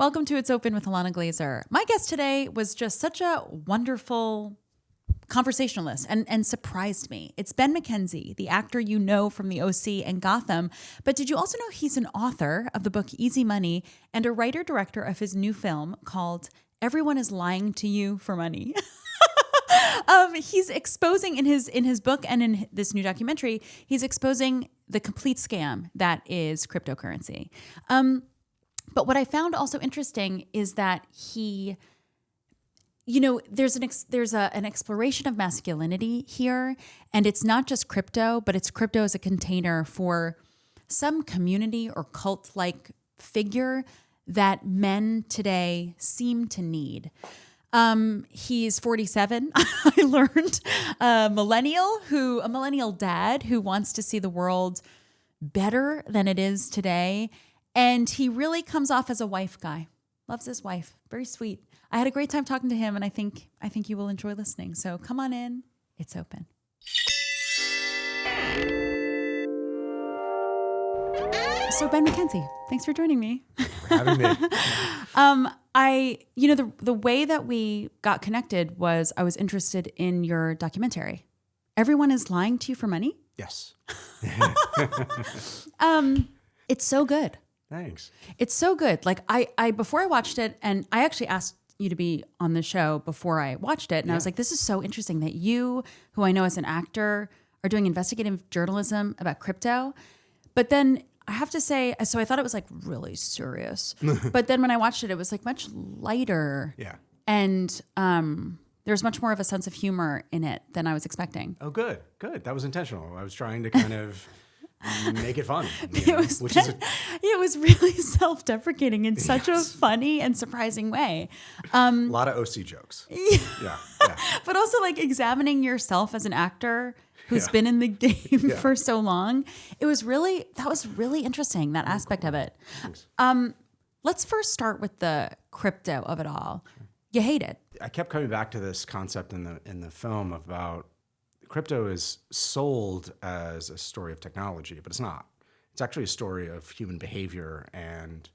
Welcome to It's Open with Ilana Glazer. My guest today was just such a wonderful conversationalist and surprised me. It's Ben McKenzie, the actor you know from the OC and Gotham. But did you also know he's an author of the book Easy Money and a writer-director of his new film called Everyone is Lying to You for Money? He's exposing in his book and in this new documentary, he's exposing the complete scam that is cryptocurrency. But what I found also interesting is that he, there's an exploration of masculinity here, and it's not just crypto, but it's crypto as a container for some community or cult-like figure that men today seem to need. He's 47. I learned a millennial dad who wants to see the world better than it is today. And he really comes off as a wife guy. Loves his wife. Very sweet. I had a great time talking to him, and I think you will enjoy listening. So come on in. It's open. So Ben McKenzie, thanks for joining me. For having me. The way that we got connected was I was interested in your documentary. Everyone is lying to you for money? Yes. It's so good. Thanks. It's so good. Like I before I watched it, and I actually asked you to be on the show before I watched it, and I was like, this is so interesting that you, who I know as an actor, are doing investigative journalism about crypto. But then I have to say, so I thought it was like really serious. But then when I watched it, it was like much lighter. Yeah. And there's much more of a sense of humor in it than I was expecting. Oh, good. That was intentional. I was trying to kind of make it fun. It was really self-deprecating in such a funny and surprising way. A lot of OC jokes. Yeah. But also like examining yourself as an actor who's been in the game for so long. That was really interesting, that aspect of it. Thanks. Let's first start with the crypto of it all. You hate it. I kept coming back to this concept in the film about crypto is sold as a story of technology, but it's not. It's actually a story of human behavior, and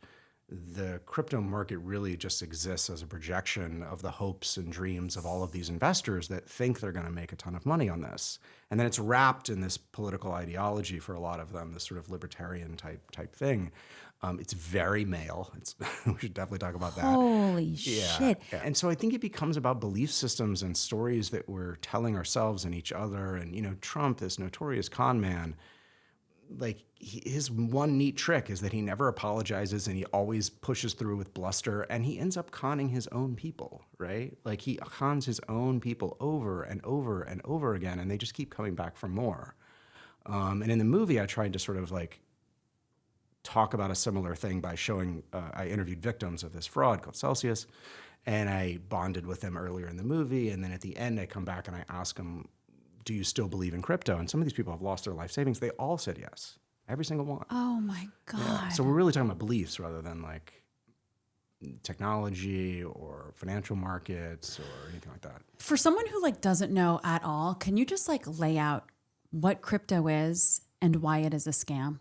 the crypto market really just exists as a projection of the hopes and dreams of all of these investors that think they're going to make a ton of money on this. And then it's wrapped in this political ideology for a lot of them, this sort of libertarian type thing. It's very male. We should definitely talk about that. Holy shit. Yeah. And so I think it becomes about belief systems and stories that we're telling ourselves and each other. And, Trump, this notorious con man, like his one neat trick is that he never apologizes and he always pushes through with bluster, and he ends up conning his own people, right? Like he cons his own people over and over and over again, and they just keep coming back for more. And in the movie, I tried to sort of like talk about a similar thing by showing, I interviewed victims of this fraud called Celsius, and I bonded with them earlier in the movie. And then at the end, I come back and I ask them, do you still believe in crypto? And some of these people have lost their life savings. They all said yes. Every single one. Oh my God. Yeah. So we're really talking about beliefs rather than like technology or financial markets or anything like that. For someone who like doesn't know at all, can you just like lay out what crypto is and why it is a scam?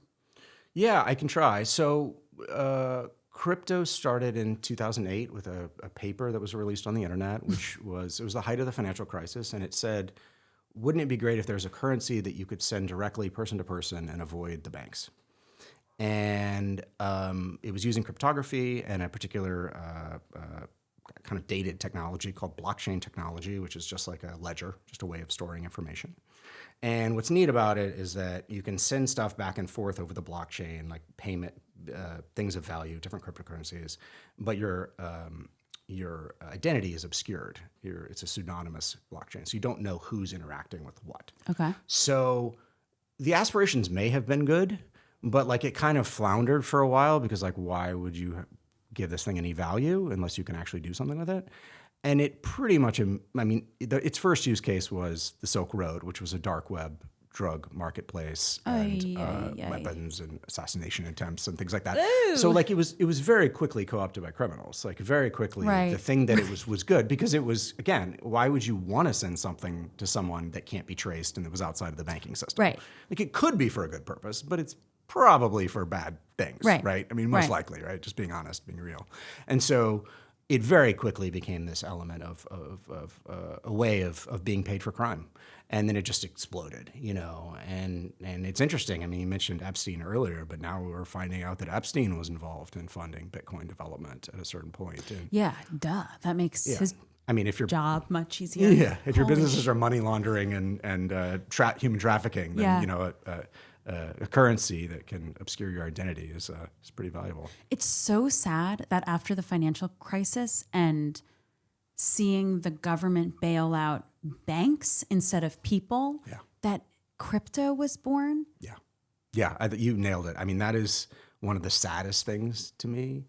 Yeah, I can try. So crypto started in 2008 with a paper that was released on the internet, which was the height of the financial crisis. And it said, wouldn't it be great if there's a currency that you could send directly person to person and avoid the banks? And it was using cryptography and a particular kind of dated technology called blockchain technology, which is just like a ledger, just a way of storing information. And what's neat about it is that you can send stuff back and forth over the blockchain, like payment, things of value, different cryptocurrencies, but your identity is obscured. It's a pseudonymous blockchain, so you don't know who's interacting with what. Okay. So the aspirations may have been good, but like it kind of floundered for a while because like, why would you give this thing any value unless you can actually do something with it? And it pretty much, its first use case was the Silk Road, which was a dark web drug marketplace and weapons and assassination attempts and things like that. Ooh. So like it was very quickly co-opted by criminals. Like very quickly, the thing that it was good because it was, again, why would you want to send something to someone that can't be traced and that was outside of the banking system? Right. Like it could be for a good purpose, but it's probably for bad things, Right. right? I mean, most Right. likely, right? Just being honest, being real. And so it very quickly became this element of a way of being paid for crime. And then it just exploded, and it's interesting. I mean, you mentioned Epstein earlier, but now we're finding out that Epstein was involved in funding Bitcoin development at a certain point. And Yeah, duh. That makes his I mean, if you're job much easier. yeah, if your Holy businesses are money laundering and human trafficking, then Yeah. a currency that can obscure your identity is pretty valuable. It's so sad that after the financial crisis and seeing the government bail out banks instead of people, Yeah. that crypto was born. Yeah, you nailed it. I mean, that is one of the saddest things to me,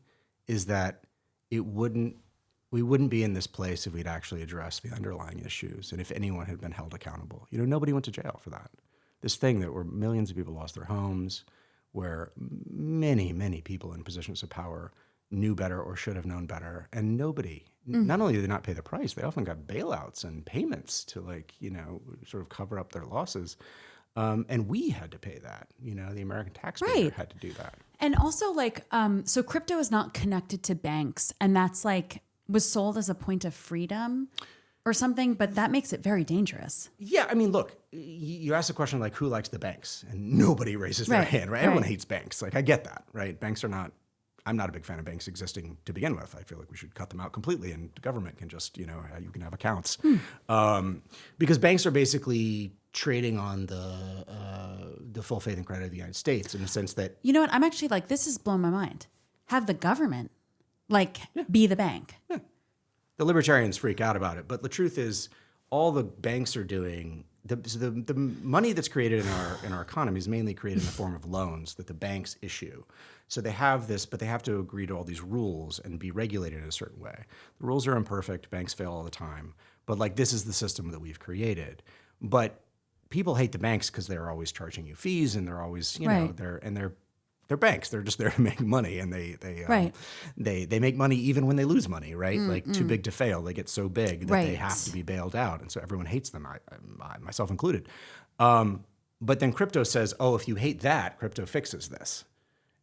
is that we wouldn't be in this place if we'd actually addressed the underlying issues and if anyone had been held accountable. Nobody went to jail for that. This thing where millions of people lost their homes, where many, many people in positions of power knew better or should have known better, and nobody. Not only did they not pay the price, they often got bailouts and payments to sort of cover up their losses. And we had to pay that. The American taxpayer Right. had to do that. And also so crypto is not connected to banks, and that's was sold as a point of freedom or something, but that makes it very dangerous. Yeah, I mean, look, you ask a question like, who likes the banks? And nobody raises their Right, hand, right? Everyone right. hates banks. I get that, right? I'm not a big fan of banks existing to begin with. I feel like we should cut them out completely, and the government can just, you can have accounts. Because banks are basically trading on the full faith and credit of the United States, in the sense that, You know what? I'm actually this has blown my mind. Have the government be the bank. the libertarians freak out about it, but the truth is, all the banks are doing, the money that's created in our economy is mainly created in the form of loans that the banks issue. So they have this, but they have to agree to all these rules and be regulated in a certain way. The rules are imperfect. Banks fail all the time. But this is the system that we've created. But people hate the banks because they're always charging you fees, and they're always, Right. they're banks. They're just there to make money, and Right. they make money even when they lose money, right? Too big to fail. They get so big that they Right. have to be bailed out, and so everyone hates them, I myself included. But then crypto says, oh, if you hate that, crypto fixes this.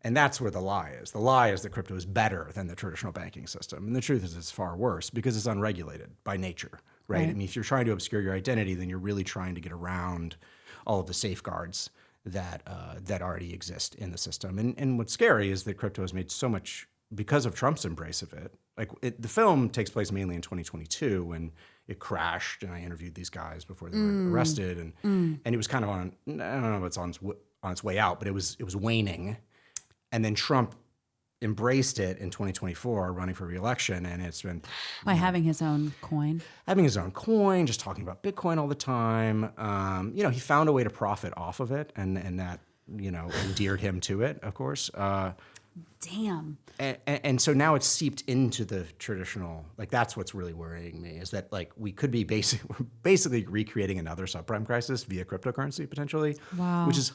And that's where the lie is. The lie is that crypto is better than the traditional banking system. And the truth is it's far worse because it's unregulated by nature, right? Right. I mean, if you're trying to obscure your identity, then you're really trying to get around all of the safeguards that already exist in the system. And what's scary is that crypto has made so much, because of Trump's embrace of it. The film takes place mainly in 2022 when it crashed, and I interviewed these guys before they were arrested, and it was kind of I don't know if it's on its way out, but it was waning. And then Trump embraced it in 2024, running for re-election, and it's been By having his own coin. having his own coin, just talking about Bitcoin all the time. He found a way to profit off of it, and that endeared him to it, of course. Damn. And so now it's seeped into the traditional. That's what's really worrying me, is that we could be basically recreating another subprime crisis via cryptocurrency potentially. Wow. Which is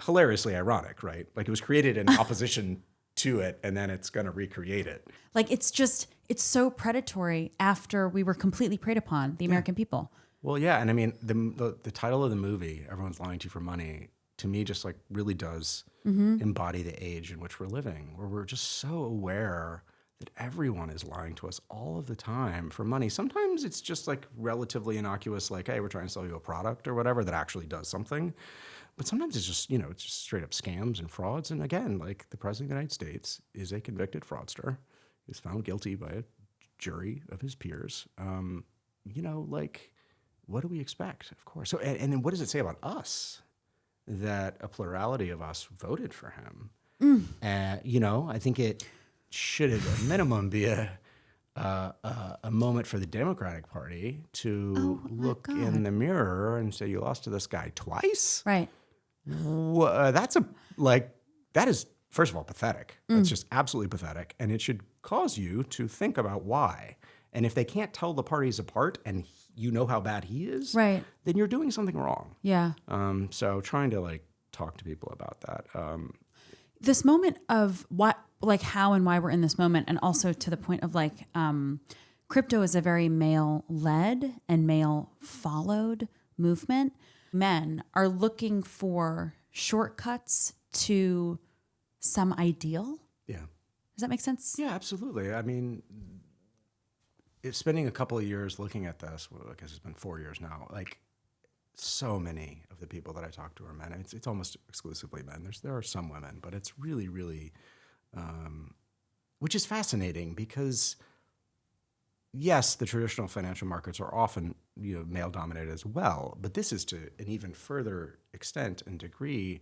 hilariously ironic, right? It was created in opposition to it, and then it's going to recreate it. It's so predatory after we were completely preyed upon, the American people. Well, yeah, and I mean the title of the movie, "Everyone's Lying to You for Money," to me just really does embody the age in which we're living, where we're just so aware that everyone is lying to us all of the time for money. Sometimes it's just relatively innocuous, hey, we're trying to sell you a product or whatever that actually does something. But sometimes it's just, it's just straight up scams and frauds. And again, the President of the United States is a convicted fraudster. He's found guilty by a jury of his peers. What do we expect? Of course. So, and then what does it say about us that a plurality of us voted for him? I think it should at a minimum be a moment for the Democratic Party to look in the mirror and say, you lost to this guy twice? Right. That is, first of all, pathetic. That's just absolutely pathetic. And it should cause you to think about why. And if they can't tell the parties apart and you know how bad he is, Right. then you're doing something wrong. Yeah. So trying to talk to people about that. This moment of how and why we're in this moment, and also to the point of crypto is a very male-led and male-followed movement. Men are looking for shortcuts to some ideal. Yeah. Does that make sense? Yeah, absolutely. I mean, it's spending a couple of years looking at this. Well, I guess it's been 4 years now. Like, so many of the people that I talk to are men. It's almost exclusively men. There are some women, but it's really, really, which is fascinating because, yes, the traditional financial markets are often male dominated as well, but this is to an even further extent and degree,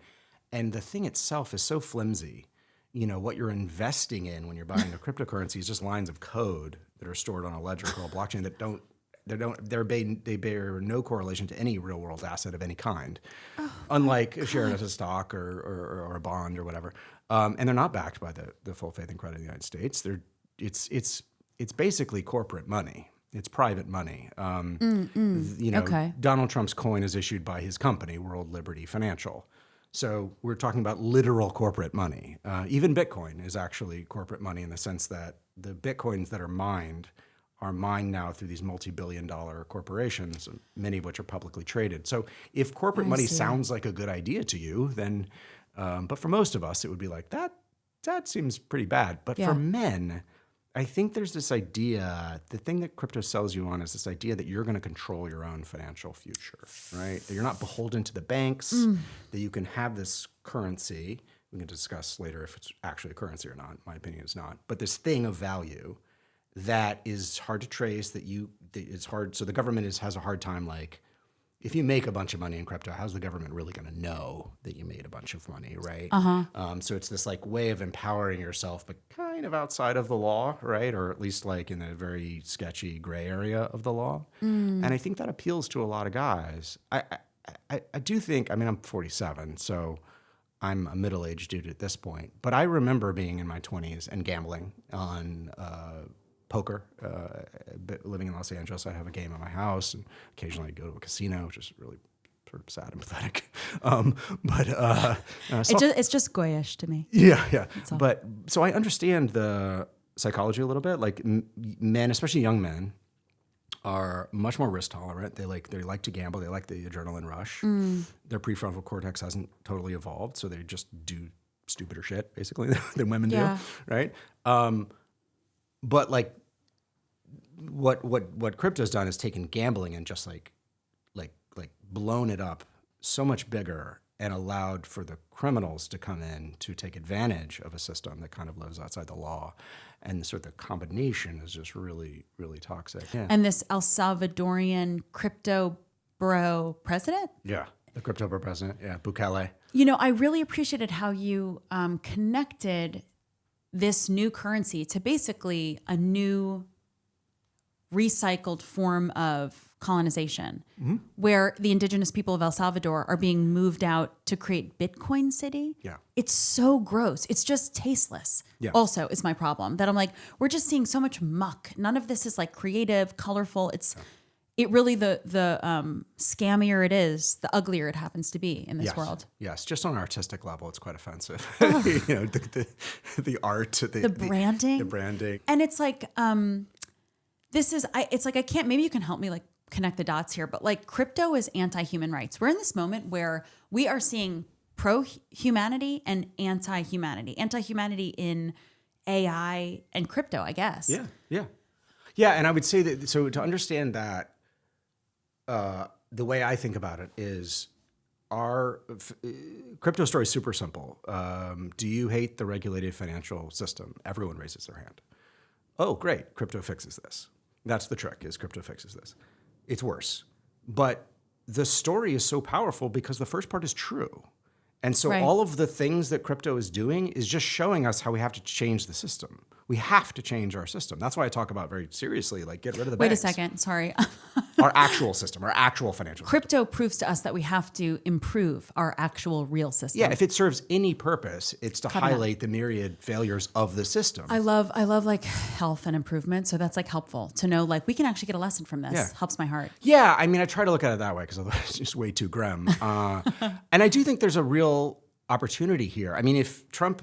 and the thing itself is so flimsy. What you're investing in when you're buying a cryptocurrency is just lines of code that are stored on a ledger called blockchain they bear no correlation to any real world asset of any kind, unlike a share of a stock or a bond or whatever. And they're not backed by the full faith and credit of the United States. It's basically corporate money. It's private money. Okay. Donald Trump's coin is issued by his company, World Liberty Financial. So we're talking about literal corporate money. Even Bitcoin is actually corporate money in the sense that the Bitcoins that are mined now through these multi-billion-dollar corporations, many of which are publicly traded. So if corporate money sounds like a good idea to you, then, but for most of us, it would be like, that seems pretty bad. But for men, I think there's this idea, the thing that crypto sells you on is this idea that you're going to control your own financial future, right? That you're not beholden to the banks, that you can have this currency. We can discuss later if it's actually a currency or not. My opinion is not. But this thing of value that is hard to trace, it's hard. So the government has a hard time, like, if you make a bunch of money in crypto, how's the government really going to know that you made a bunch of money, right? So it's this like way of empowering yourself, but kind of outside of the law, right? Or at least like in a very sketchy gray area of the law. And I think that appeals to a lot of guys. I do think, I'm 47, so I'm a middle-aged dude at this point. But I remember being in my 20s and gambling on poker. Living in Los Angeles, I'd have a game at my house, and occasionally I'd go to a casino, which is really sort of sad and pathetic. It's just goyish to me. Yeah. But so I understand the psychology a little bit. Like men, especially young men, are much more risk tolerant. They like to gamble. They like the adrenaline rush. Their prefrontal cortex hasn't totally evolved, so they just do stupider shit basically than women do, right? But like what crypto's done is taken gambling and just like blown it up so much bigger and allowed for the criminals to come in to take advantage of a system that kind of lives outside the law. And sort of the combination is just really, really toxic. Yeah. And this El Salvadorian crypto bro president? Yeah, the crypto bro president. Yeah, Bukele. I really appreciated how you connected this new currency to basically a new recycled form of colonization, where the indigenous people of El Salvador are being moved out to create Bitcoin City. Yeah. It's so gross. It's just tasteless. Yeah. Also is my problem that I'm like, we're just seeing so much muck. None of this is like creative, colorful. It really, the scammier it is, the uglier it happens to be in this world. Yes, just on an artistic level, it's quite offensive. The art, the branding, the branding, and it's like it's like I can't. Maybe you can help me like connect the dots here, but like crypto is anti-human rights. We're in this moment where we are seeing pro-humanity and anti-humanity. Anti-humanity in AI and crypto, I guess. Yeah. And I would say that, so to understand that, the way I think about it is our crypto story is super simple. Do you hate the regulated financial system? Everyone raises their hand. Oh, great. Crypto fixes this. That's the trick, is crypto fixes this. It's worse. But the story is so powerful because the first part is true. And so all of the things that crypto is doing is just showing us how we have to change the system. We have to change our system. That's why I talk about very seriously, like get rid of the banks. Wait a second. Sorry. Our actual system, our actual financial system. Crypto proves to us that we have to improve our actual real system. Yeah, if it serves any purpose, it's to highlight the myriad failures of the system. I love like health and improvement. So that's like helpful to know, like we can actually get a lesson from this. Yeah. Helps my heart. Yeah, I mean, I try to look at it that way because otherwise it's just way too grim. And I do think there's a real opportunity here. I mean, if Trump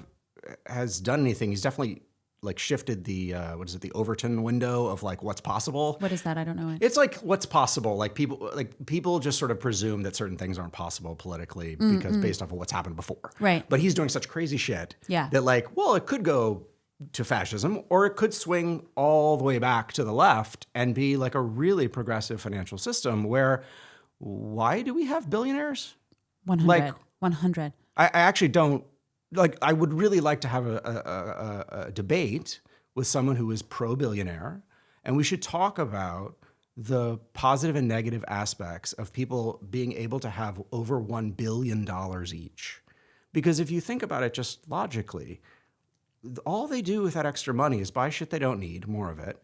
has done anything, he's definitely like shifted the the Overton window of like what's possible. What is that? I don't know it. It's like what's possible. Like people just sort of presume that certain things aren't possible politically because based off of what's happened before. Right. But he's doing such crazy shit Yeah. that like, well, it could go to fascism or it could swing all the way back to the left and be like a really progressive financial system where why do we have billionaires? 100. Like 100. I actually don't like. I would really like to have a debate with someone who is pro-billionaire, and we should talk about the positive and negative aspects of people being able to have over $1 billion each. Because if you think about it just logically, all they do with that extra money is buy shit they don't need, more of it,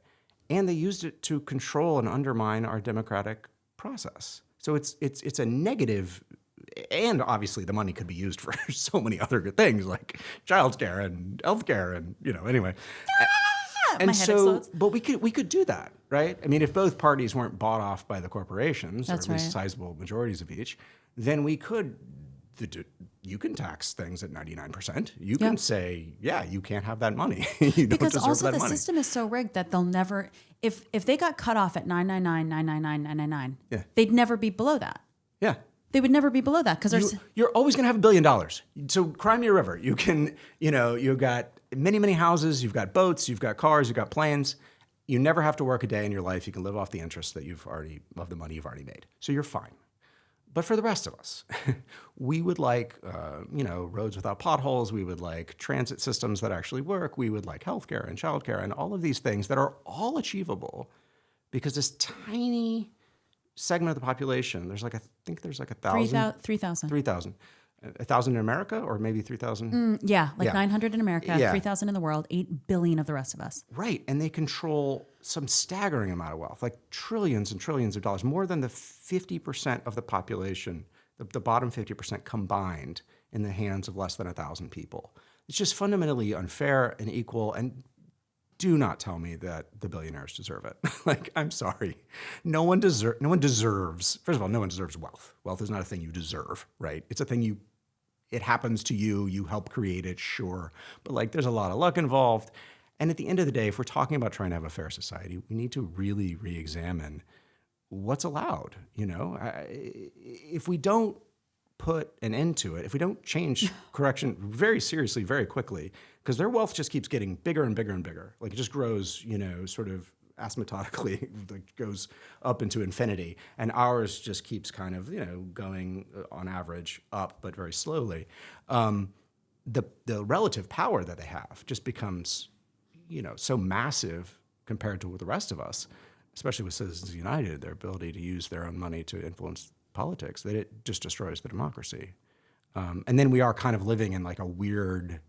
and they used it to control and undermine our democratic process. So it's a negative. And obviously the money could be used for so many other good things like childcare and healthcare and, anyway. And my head explodes. But we could do that, right? I mean, if both parties weren't bought off by the corporations, That's or at least right. sizable majorities of each, then we could, you can tax things at 99%. You can say, yeah, you can't have that money. You don't Because deserve also that the money. system is so rigged that they'll never, if they got cut off at 999, Yeah. they'd never be below that. Yeah. They would never be below that because there's You're always going to have $1 billion. So cry me a river. You can, you've got many, many houses, you've got boats, you've got cars, you've got planes. You never have to work a day in your life. You can live off the interest that of the money you've already made. So you're fine. But for the rest of us, we would like, roads without potholes. We would like transit systems that actually work. We would like healthcare and childcare and all of these things that are all achievable because this tiny segment of the population, I think there's like 1,000. 3,000. 3,000. 1,000 in America or maybe 3,000? Yeah, 900 in America, Yeah. 3,000 in the world, 8 billion of the rest of us. Right. And they control some staggering amount of wealth, like trillions and trillions of dollars, more than the 50% of the population, the bottom 50% combined in the hands of less than 1,000 people. It's just fundamentally unfair and equal. And do not tell me that the billionaires deserve it. Like, I'm sorry. No one deserves, first of all, no one deserves wealth. Wealth is not a thing you deserve, right? It's a thing it happens to you, you help create it, sure. But like, there's a lot of luck involved. And at the end of the day, if we're talking about trying to have a fair society, we need to really re-examine what's allowed. If we don't put an end to it, if we don't change correction very seriously, very quickly, because their wealth just keeps getting bigger and bigger and bigger. Like it just grows, sort of asymptotically, like goes up into infinity. And ours just keeps kind of, going on average up, but very slowly. The relative power that they have just becomes, so massive compared to the rest of us, especially with Citizens United, their ability to use their own money to influence politics, that it just destroys the democracy. And then we are kind of living in like a weird,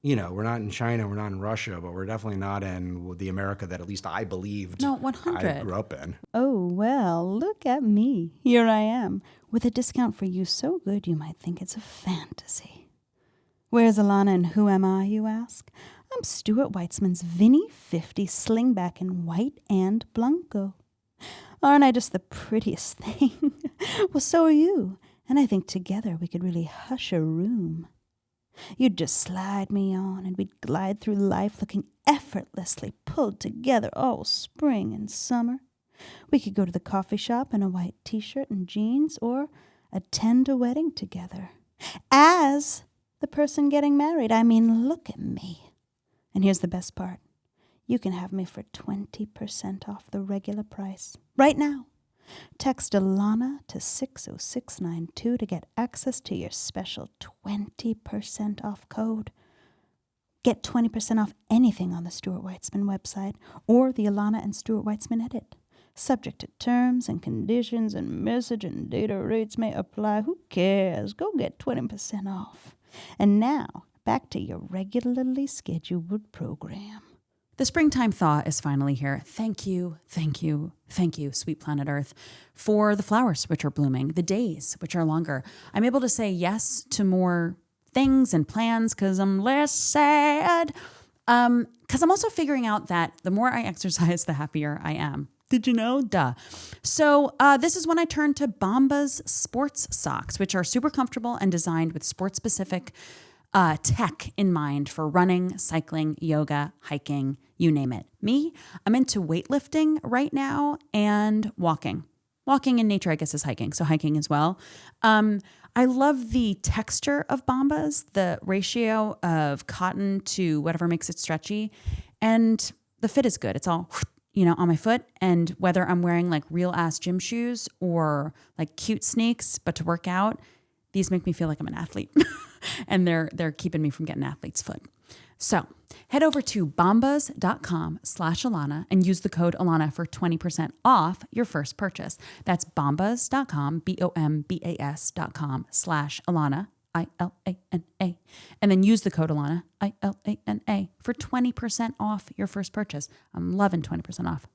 we're not in China, we're not in Russia, but we're definitely not in the America that at least I believed No, 100. I grew up in. Oh, well, look at me. Here I am, with a discount for you so good you might think it's a fantasy. Where's Ilana and who am I, you ask? I'm Stuart Weitzman's Vinny 50 slingback in white and Blanco. Aren't I just the prettiest thing? Well, so are you, and I think together we could really hush a room. You'd just slide me on, and we'd glide through life looking effortlessly pulled together all spring and summer. We could go to the coffee shop in a white t-shirt and jeans, or attend a wedding together. As the person getting married, I mean, look at me. And here's the best part. You can have me for 20% off the regular price. Right now. Text Ilana to 60692 to get access to your special 20% off code. Get 20% off anything on the Stuart Weitzman website or the Ilana and Stuart Weitzman edit. Subject to terms and conditions, and message and data rates may apply. Who cares? Go get 20% off. And now, back to your regularly scheduled program. The springtime thaw is finally here. Thank you, thank you, thank you, sweet planet Earth, for the flowers which are blooming, the days which are longer. I'm able to say yes to more things and plans because I'm less sad. Because I'm also figuring out that the more I exercise, the happier I am. Did you know? Duh. So this is when I turn to Bombas sports socks, which are super comfortable and designed with sports-specific tech in mind for running, cycling, yoga, hiking, you name it. Me, I'm into weightlifting right now and walking. Walking in nature, I guess, is hiking. So hiking as well. I love the texture of Bombas, the ratio of cotton to whatever makes it stretchy. And the fit is good. It's all, on my foot. And whether I'm wearing like real ass gym shoes or like cute sneaks, but to work out, these make me feel like I'm an athlete. And they're keeping me from getting athlete's foot. So head over to bombas.com/Ilana and use the code Ilana for 20% off your first purchase. That's bombas.com, bombas.com/Ilana, ILANA. And then use the code Ilana, ILANA, for 20% off your first purchase. I'm loving 20% off.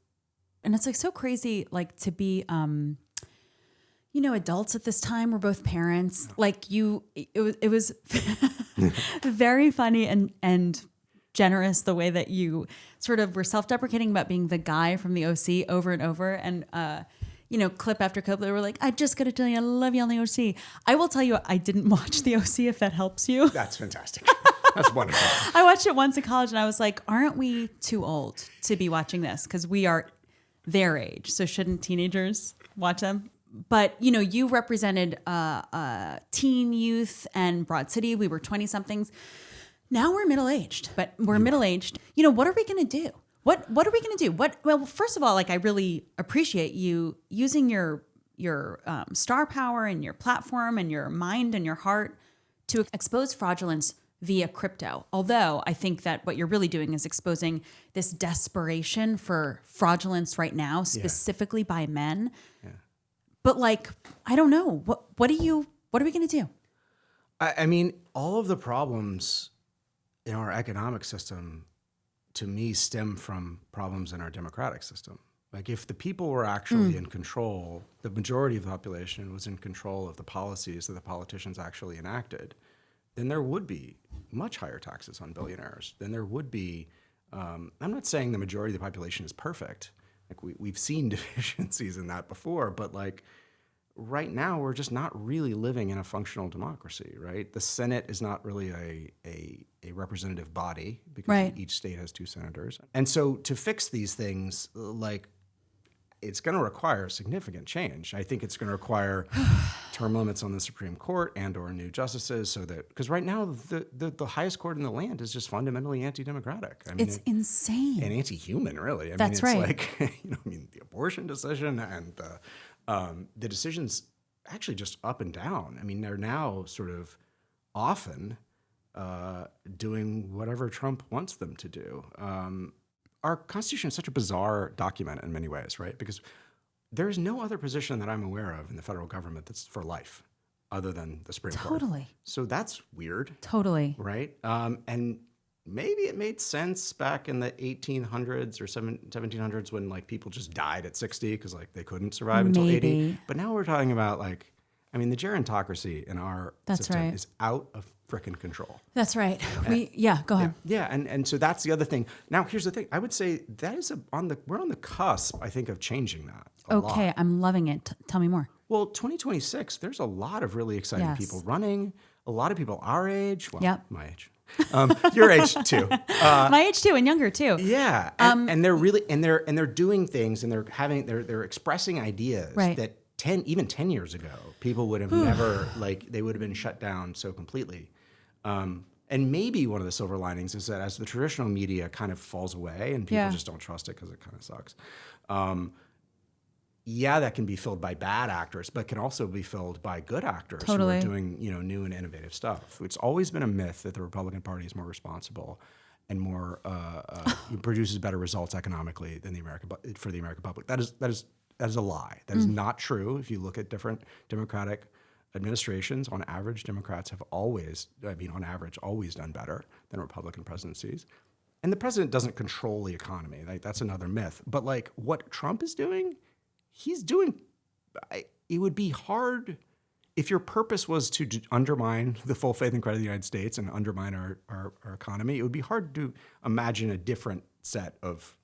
And it's like so crazy, like to be, adults at this time. We're both parents. Like it was very funny and generous the way that you sort of were self-deprecating about being the guy from the OC over and over. And, clip after clip, they were like, I just got to tell you, I love you on the OC. I will tell you, I didn't watch the OC if that helps you. That's fantastic. That's wonderful. I watched it once in college and I was like, aren't we too old to be watching this? Because we are their age. So shouldn't teenagers watch them? But, you represented teen youth and Broad City. We were 20-somethings. Now we're middle-aged, but we're middle-aged. What are we going to do? What are we going to do? Well, first of all, like I really appreciate you using your star power and your platform and your mind and your heart to expose fraudulence via crypto. Although I think that what you're really doing is exposing this desperation for fraudulence right now, specifically by men. Yeah. But like, I don't know. What are we going to do? I mean, all of the problems in our economic system, to me, stem from problems in our democratic system. Like if the people were actually in control, the majority of the population was in control of the policies that the politicians actually enacted, then there would be much higher taxes on billionaires. Then there would be, I'm not saying the majority of the population is perfect. Like we've seen deficiencies in that before, but like right now we're just not really living in a functional democracy, right? The Senate is not really a representative body because each state has 2 senators. And so to fix these things, like it's going to require significant change. I think it's going to require term limits on the Supreme Court and or new justices so that, because right now the highest court in the land is just fundamentally anti-democratic. I mean, it's insane. And anti-human, really. I That's mean, it's right. like, the abortion decision and the decisions actually just up and down. I mean, they're now sort of often doing whatever Trump wants them to do. Our Constitution is such a bizarre document in many ways, right? Because there's no other position that I'm aware of in the federal government that's for life other than the Supreme Court. Totally. So that's weird. Totally. Right? And maybe it made sense back in the 1800s or 1700s when like people just died at 60 because like they couldn't survive until 80. But now we're talking about like, I mean, the gerontocracy in our system is out of frickin' control. That's right. Go ahead. Yeah, and so that's the other thing. Now, here's the thing. I would say that is we're on the cusp, I think, of changing that. Okay, I'm loving it. Tell me more. Well, 2026, there's a lot of really exciting people running. A lot of people our age. Well, my age. Your age too. My age too, and younger too. Yeah, and they're really they're doing things and they're expressing ideas that 10 years ago people would have never they would have been shut down so completely. And maybe one of the silver linings is that as the traditional media kind of falls away and people just don't trust it because it kind of sucks. That can be filled by bad actors, but can also be filled by good actors who are doing, new and innovative stuff. It's always been a myth that the Republican Party is more responsible and more produces better results economically than for the American public. That is a lie. That is not true. If you look at different Democratic administrations, on average, Democrats have always done better than Republican presidencies. And the president doesn't control the economy. That's another myth. But what Trump is doing, he's doing, it would be hard if your purpose was to undermine the full faith and credit of the United States and undermine our economy. It would be hard to imagine a different set of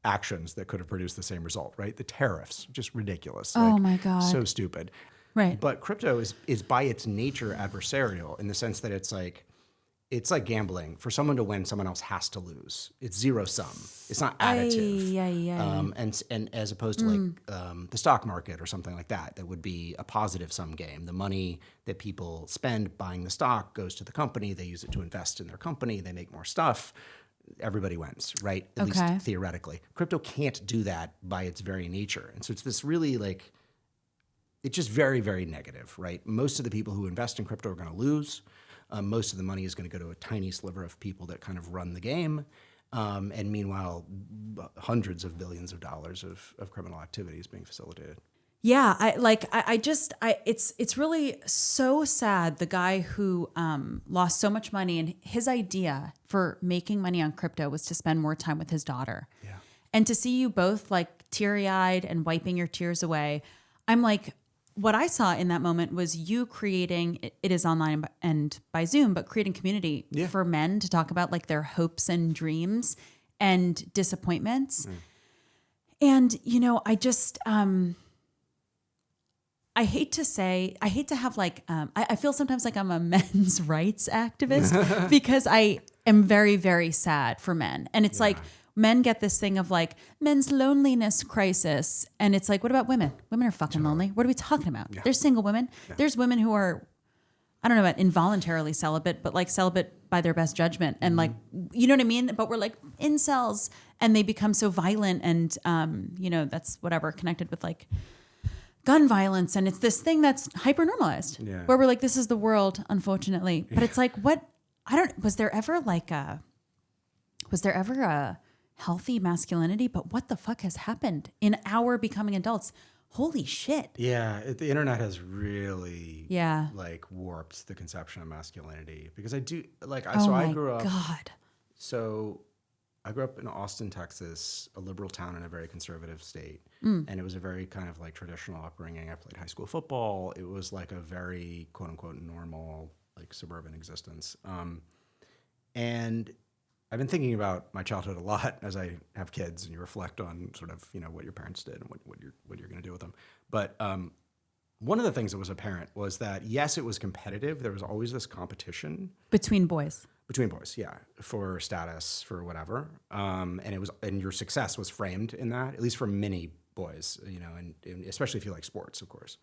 actions that could have produced the same result, right? The tariffs, just ridiculous. Oh my God. So stupid. Right. But crypto is by its nature adversarial in the sense that it's like, it's like gambling. For someone to win, someone else has to lose. It's zero sum. It's not additive. And as opposed to like the stock market or something like that, that would be a positive sum game. The money that people spend buying the stock goes to the company. They use it to invest in their company. They make more stuff. Everybody wins, right? At least theoretically. Crypto can't do that by its very nature. And so it's this really like, it's just very, very negative, right? Most of the people who invest in crypto are going to lose. Most of the money is going to go to a tiny sliver of people that kind of run the game. And meanwhile, hundreds of billions of dollars of criminal activity is being facilitated. Yeah, it's really so sad. The guy who lost so much money, and his idea for making money on crypto was to spend more time with his daughter. Yeah. And to see you both like teary-eyed and wiping your tears away, I'm like, what I saw in that moment was you creating, it is online and by Zoom, but creating community for men to talk about like their hopes and dreams and disappointments. And, you know, I just, I hate to have like, I feel sometimes like I'm a men's rights activist because I am very, very sad for men. And it's like, men get this thing of like men's loneliness crisis. And it's like, what about women? Women are fucking lonely. What are we talking about? Yeah. There's single women. Yeah. There's women who are, I don't know about involuntarily celibate, but like celibate by their best judgment. And like, you know what I mean? But we're like incels and they become so violent and, you know, that's whatever connected with like gun violence. And it's this thing that's hyper normalized where we're like, this is the world, unfortunately. But it's like, was there ever a healthy masculinity? But what the fuck has happened in our becoming adults? Holy shit. Yeah, the internet has really like warped the conception of masculinity because I do like I grew up So I grew up in Austin, Texas, a liberal town in a very conservative state. And it was a very kind of like traditional upbringing. I played high school football. It was like a very quote unquote normal like suburban existence. And I've been thinking about my childhood a lot as I have kids, and you reflect on sort of, you know, what your parents did and what you're going to do with them. But one of the things that was apparent was that yes, it was competitive. There was always this competition between boys. Yeah, for status, for whatever, and your success was framed in that, at least for many boys, you know, and especially if you like sports, of course.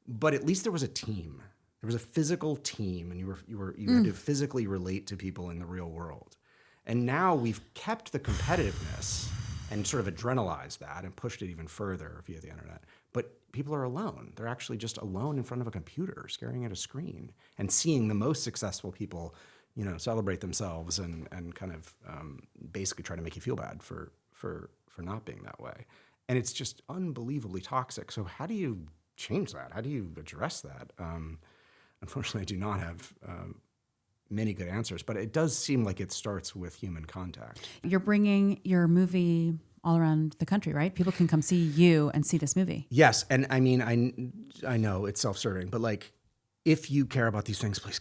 But at least there was a team. There was a physical team, and you had to physically relate to people in the real world. And now we've kept the competitiveness and sort of adrenalized that and pushed it even further via the internet. But people are alone. They're actually just alone in front of a computer, staring at a screen and seeing the most successful people, you know, celebrate themselves and kind of basically try to make you feel bad for not being that way. And it's just unbelievably toxic. So how do you change that? How do you address that? Unfortunately, I do not have many good answers, but it does seem like it starts with human contact. You're bringing your movie all around the country, right? People can come see you and see this movie. Yes, and I mean, I know it's self-serving, but like, if you care about these things, please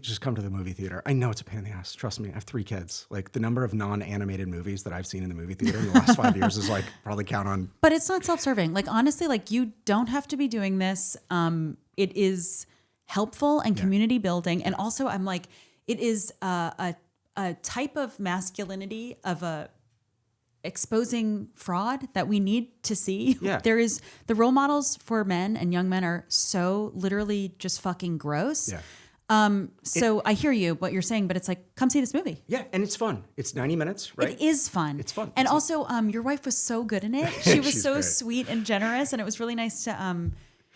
just come to the movie theater. I know it's a pain in the ass. Trust me, I have 3 kids. Like the number of non-animated movies that I've seen in the movie theater in the last 5 years is like probably count on. But it's not self-serving. Like honestly, like you don't have to be doing this. It is helpful and community building. And also I'm like, it is a type of masculinity of exposing fraud that we need to see. Yeah. There is the role models for men and young men are so literally just fucking gross. Yeah. So I hear you, what you're saying, but it's like, come see this movie. Yeah. And it's fun. It's 90 minutes, right? It is fun. It's fun. And also, your wife was so good in it. She was so great. Sweet and generous. And it was really nice to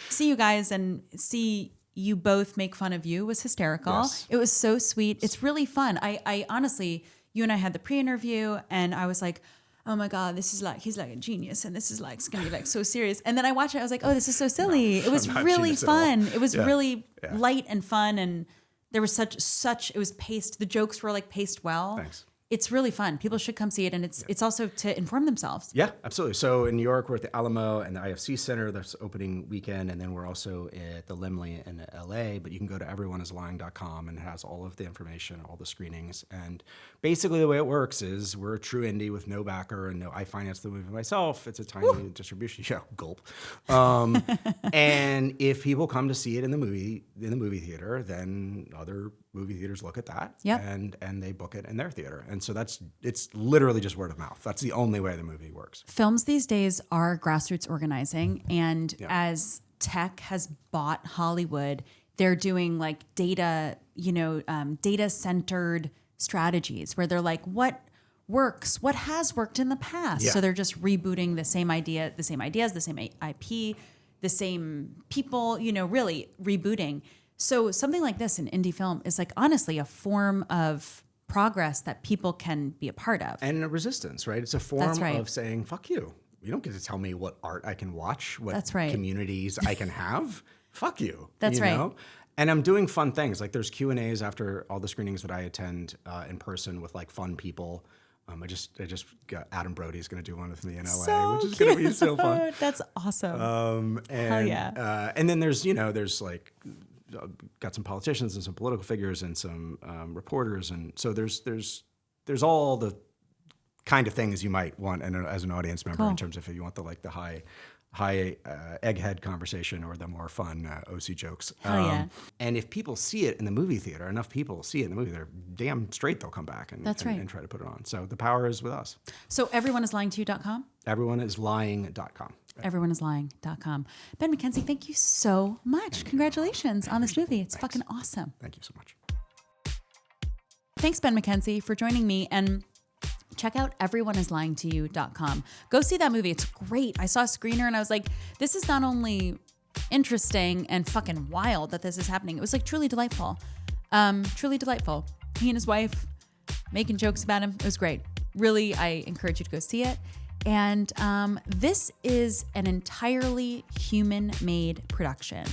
see you guys and see you both make fun of you. It was hysterical. Yes. It was so sweet. It's really fun. I honestly, you and I had the pre-interview and I was like, oh my God, this is like, he's like a genius and this is like, it's gonna be like so serious. And then I watched it, I was like, oh, this is so silly. It was really fun. It was really light and fun. And there was such, it was paced. The jokes were like paced well. Thanks. It's really fun. People should come see it. And it's also to inform themselves. Yeah, absolutely. So in New York, we're at the Alamo and the IFC Center. That's opening weekend. And then we're also at the Limley in LA. But you can go to everyoneislying.com and it has all of the information, all the screenings. And basically the way it works is we're a true indie with no backer and I finance the movie myself. It's a tiny distribution show. Gulp. And if people come to see it in the movie theater, then other movie theaters look at that Yep. and they book it in their theater. And so it's literally just word of mouth. That's the only way the movie works. Films these days are grassroots organizing, and as tech has bought Hollywood, they're doing like data centered strategies where they're like, what works, what has worked in the past. Yeah. So they're just rebooting the same ideas, the same IP, the same people, really rebooting. So something like this in indie film is like honestly a form of progress that people can be a part of. And a resistance, right? It's a form That's right. of saying, fuck you. You don't get to tell me what art I can watch, what That's right. communities I can have. Fuck you. That's right. Know? And I'm doing fun things. Like there's Q&As after all the screenings that I attend in person with like fun people. I just got Adam Brody's going to do one with me in LA, which is going to be so fun. That's awesome. Hell yeah. And then there's like got some politicians and some political figures and some reporters, and so there's all the kind of things you might want as an audience member in terms of if you want the high egghead conversation or the more fun OC jokes. Hell yeah. And if people see it in the movie theater, enough people see it in the movie, they're damn straight they'll come back and try to put it on. So the power is with us. So everyoneislyingtoyou.com? Everyoneislying.com. Everyoneislying.com. Ben McKenzie, thank you so much. Congratulations on this movie. It's fucking awesome. Thank you so much. Thanks, Ben McKenzie, for joining me. And check out everyoneislyingtoyou.com. Go see that movie. It's great. I saw a screener and I was like, this is not only interesting and fucking wild that this is happening. It was like truly delightful. Truly delightful. He and his wife making jokes about him. It was great. Really, I encourage you to go see it. And this is an entirely human-made production.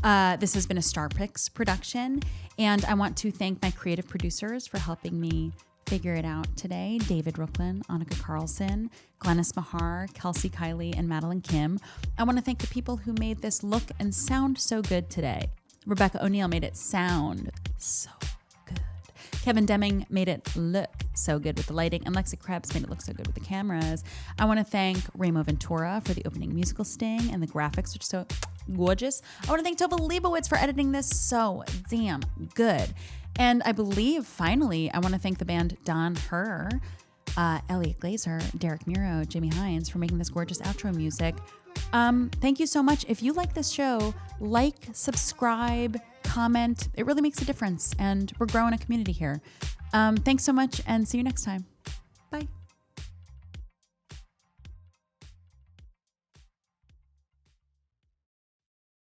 This has been a Star Picks production, and I want to thank my creative producers for helping me figure it out today. David Rooklin, Annika Carlson, Glennis, Meagher, Kelsie, Kiley, and Madeline Kim. I want to thank the people who made this look and sound so good today. Rebecca O'Neill made it sound so good. Kevin Deming made it look so good with the lighting, and Lexa Krebs made it look so good with the cameras. I want to thank Ramo Ventura for the opening musical sting and the graphics, which are so gorgeous. I want to thank Tova Leibowitz for editing this so damn good. And I believe, finally, I want to thank the band Don Herr, Elliot Glazer, Derek Muro, Jimmy Hines for making this gorgeous outro music. Thank you so much. If you like this show, like, subscribe, comment. It really makes a difference, and we're growing a community here. Thanks so much, and see you next time. Bye.